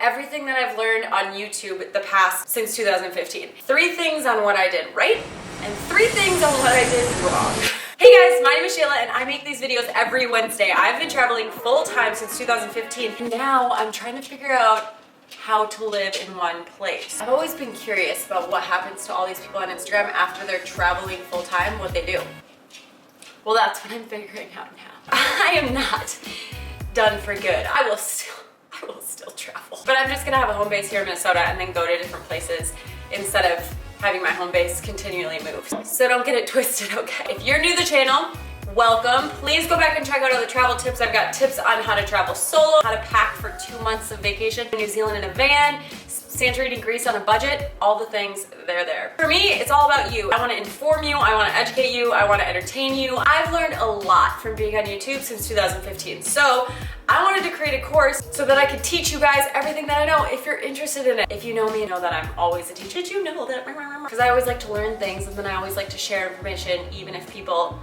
everything that I've learned on YouTube the past since 2015. 3 things on what I did right and 3 things on what I did wrong. Hey guys, my name is Shayla and I make these videos every Wednesday. I've been traveling full time since 2015 and now I'm trying to figure out how to live in one place. I've always been curious about what happens to all these people on Instagram after they're traveling full time, what they do. Well, that's what I'm figuring out now. I am not done for good. I will still travel. But I'm just gonna have a home base here in Minnesota and then go to different places instead of having my home base continually move. So don't get it twisted, okay? If you're new to the channel, welcome. Please go back and check out all the travel tips. I've got tips on how to travel solo, how to pack for 2 months of vacation in New Zealand in a van, Santorini, Greece on a budget, all the things, they're there. For me, it's all about you. I wanna inform you, I wanna educate you, I wanna entertain you. I've learned a lot from being on YouTube since 2015. So I wanted to create a course so that I could teach you guys everything that I know if you're interested in it. If you know me, you know that I'm always a teacher. Did you know that? Because I always like to learn things and then I always like to share information even if people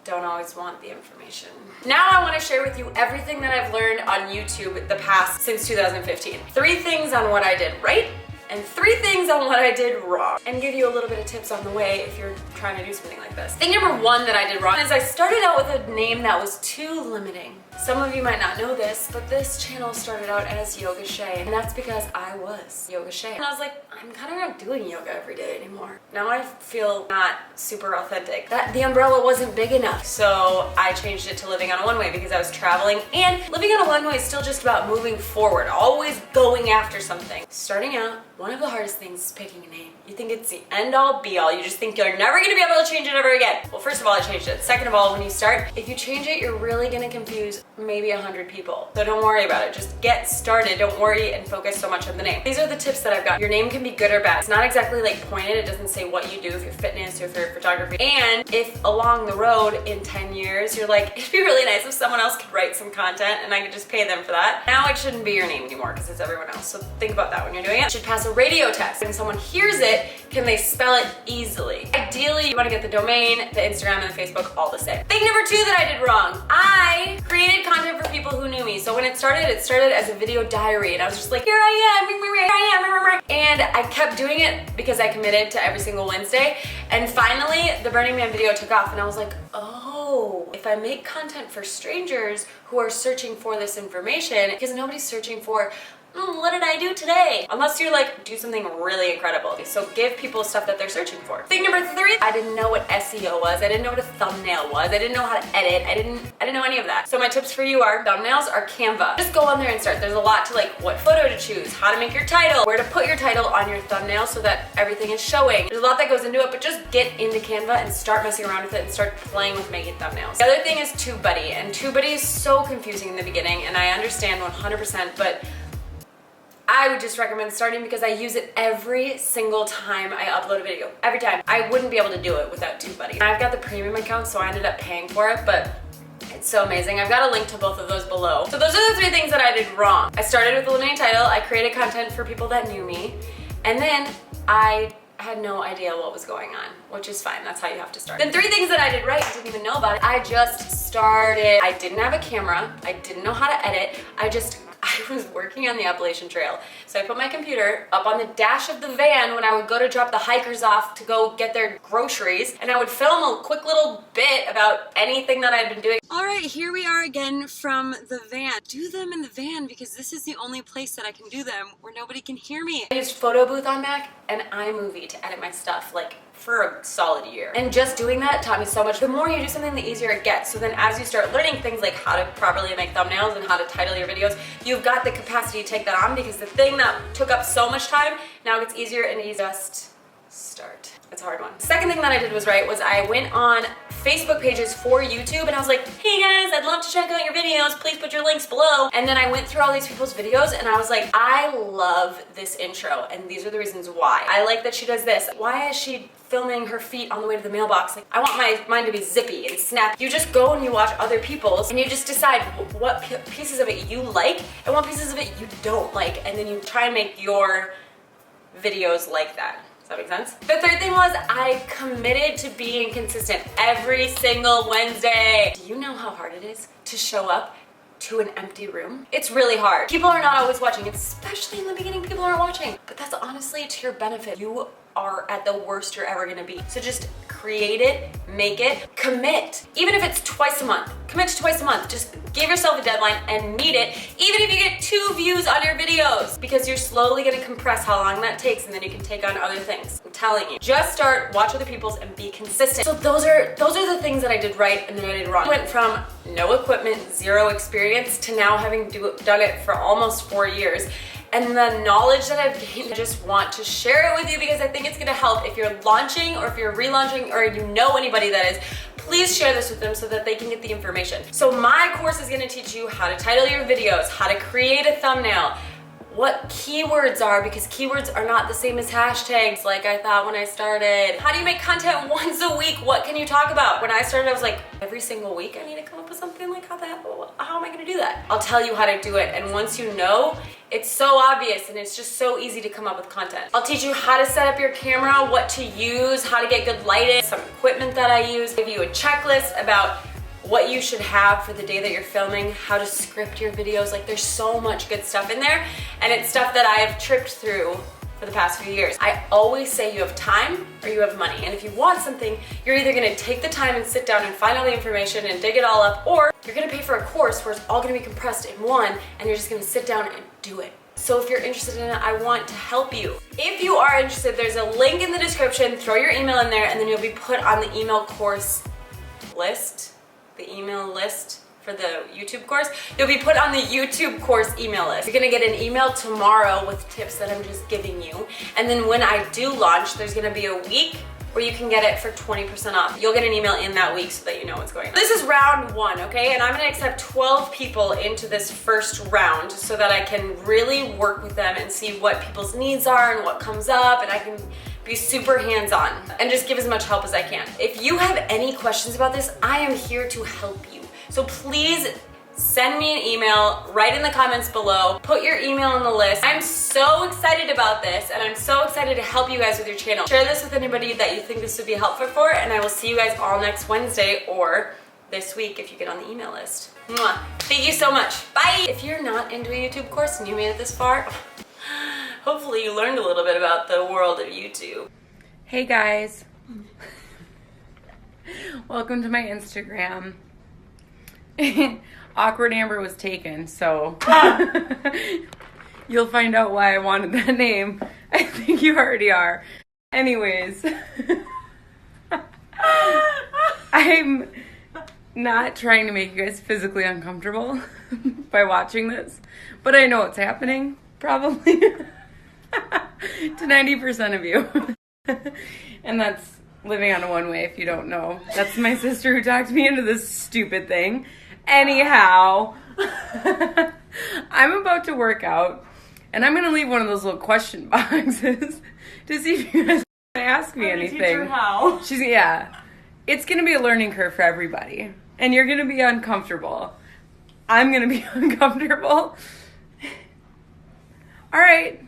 don't always want the information. Now I want to share with you everything that I've learned on YouTube the past since 2015. 3 things on what I did right and 3 things on what I did wrong, and give you a little bit of tips on the way if you're trying to do something like this. Thing number 1 that I did wrong is I started out with a name that was too limiting. Some of you might not know this, but this channel started out as Yoga Shay, and that's because I was Yoga Shay. And I was like, I'm kind of not doing yoga every day anymore. Now I feel not super authentic. That the umbrella wasn't big enough, so I changed it to living on a one-way because I was traveling, and living on a one-way is still just about moving forward, always going after something. Starting out, one of the hardest things is picking a name. You think it's the end-all, be-all. You just think you're never gonna be able to change it ever again. Well, first of all, I changed it. Second of all, when you start, if you change it, you're really gonna confuse maybe 100 people. So don't worry about it. Just get started. Don't worry and focus so much on the name. These are the tips that I've got. Your name can be good or bad. It's not exactly like pointed. It doesn't say what you do if you're fitness or if you're photography. And if along the road in 10 years, you're like, it'd be really nice if someone else could write some content and I could just pay them for that. Now it shouldn't be your name anymore because it's everyone else. So think about that when you're doing it. You should pass a radio test. When someone hears it, can they spell it easily? Ideally, you want to get the domain, the Instagram, and the Facebook all the same. Thing number 2 that I did wrong. I created content for people who knew me. So when it started as a video diary, and I was just like, here I am, and I kept doing it because I committed to every single Wednesday. And finally, the Burning Man video took off, and I was like, oh, if I make content for strangers who are searching for this information, because nobody's searching for what did I do today? Unless you're like, do something really incredible. So give people stuff that they're searching for. Thing number 3, I didn't know what SEO was. I didn't know what a thumbnail was. I didn't know how to edit. I didn't know any of that. So my tips for you are, thumbnails are Canva. Just go on there and start. There's a lot to like what photo to choose, how to make your title, where to put your title on your thumbnail so that everything is showing. There's a lot that goes into it, but just get into Canva and start messing around with it and start playing with making thumbnails. The other thing is TubeBuddy, and TubeBuddy is so confusing in the beginning, and I understand 100%, but I would just recommend starting because I use it every single time I upload a video. Every time. I wouldn't be able to do it without TubeBuddy. I've got the premium account, so I ended up paying for it, but it's so amazing. I've got a link to both of those below. So those are the 3 things that I did wrong. I started with a limiting title, I created content for people that knew me, and then I had no idea what was going on, which is fine. That's how you have to start. Then 3 things that I did right, I didn't even know about it. I just started. I didn't have a camera. I didn't know how to edit. I was working on the Appalachian Trail. So I put my computer up on the dash of the van when I would go to drop the hikers off to go get their groceries, and I would film a quick little bit about anything that I'd been doing. All right, here we are again from the van. Do them in the van because this is the only place that I can do them where nobody can hear me. I used Photo Booth on Mac and iMovie to edit my stuff like for a solid year. And just doing that taught me so much. The more you do something, the easier it gets. So then as you start learning things like how to properly make thumbnails and how to title your videos, you've got the capacity to take that on because the thing that took up so much time now gets easier and easier. Just start. It's a hard one. Second thing that I did was right was I went on Facebook pages for YouTube and I was like, hey guys, I'd love to check out your videos. Please put your links below. And then I went through all these people's videos and I was like, I love this intro and these are the reasons why. I like that she does this. Why is she filming her feet on the way to the mailbox? Like, I want mine to be zippy and snappy. You just go and you watch other people's and you just decide what pieces of it you like and what pieces of it you don't like, and then you try and make your videos like that. Does that make sense? The 3rd thing was I committed to being consistent every single Wednesday. Do you know how hard it is to show up to an empty room. It's really hard. People are not always watching, especially in the beginning, people aren't watching. But that's honestly to your benefit. You are at the worst you're ever gonna be. So just create it, make it, commit. Even if it's twice a month, commit to twice a month. Just give yourself a deadline and meet it, even if you get 2 views on your videos, because you're slowly gonna compress how long that takes, and then you can take on other things. I'm telling you. Just start, watch other people's, and be consistent. So those are the things that I did right and then I did wrong. I went from no equipment, 0 experience, to now having done it for almost 4 years. And the knowledge that I've gained, I just want to share it with you because I think it's gonna help if you're launching or if you're relaunching or you know anybody that is. Please share this with them so that they can get the information. So my course is gonna teach you how to title your videos, how to create a thumbnail, what keywords are, because keywords are not the same as hashtags like I thought when I started. How do you make content once a week? What can you talk about? When I started, I was like, every single week I need to come up with something. Like, how am I gonna do that? I'll tell you how to do it, and once you know, it's so obvious and it's just so easy to come up with content. I'll teach you how to set up your camera, what to use, how to get good lighting, some equipment that I use, give you a checklist about what you should have for the day that you're filming, how to script your videos. Like, there's so much good stuff in there, and it's stuff that I have tripped through for the past few years. I always say you have time or you have money, and if you want something, you're either gonna take the time and sit down and find all the information and dig it all up, or you're gonna pay for a course where it's all gonna be compressed in one, and you're just gonna sit down and do it. So if you're interested in it, I want to help you. If you are interested, there's a link in the description. Throw your email in there, and then you'll be put on the email course list. The email list for the YouTube course. You'll be put on the YouTube course email list. You're gonna get an email tomorrow with tips that I'm just giving you. And then when I do launch, there's gonna be a week where you can get it for 20% off. You'll get an email in that week so that you know what's going on. This is round 1, okay? And I'm gonna accept 12 people into this first round so that I can really work with them and see what people's needs are and what comes up, and I can be super hands-on and just give as much help as I can. If you have any questions about this, I am here to help you. So please send me an email, write in the comments below, put your email on the list. I'm so excited about this, and I'm so excited to help you guys with your channel. Share this with anybody that you think this would be helpful for, and I will see you guys all next Wednesday or this week if you get on the email list. Mwah. Thank you so much. Bye. If you're not into a YouTube course and you made it this far, hopefully you learned a little bit about the world of YouTube. Hey guys. Welcome to my Instagram. Awkward Amber was taken, so you'll find out why I wanted that name. I think you already are. Anyways, I'm not trying to make you guys physically uncomfortable by watching this, but I know what's happening, probably, to 90% of you. And that's living on a one-way if you don't know. That's my sister who talked me into this stupid thing. Anyhow, I'm about to work out, and I'm going to leave one of those little question boxes to see if you guys want to ask me anything. Teach her how. It's going to be a learning curve for everybody, and you're going to be uncomfortable. I'm going to be uncomfortable. All right.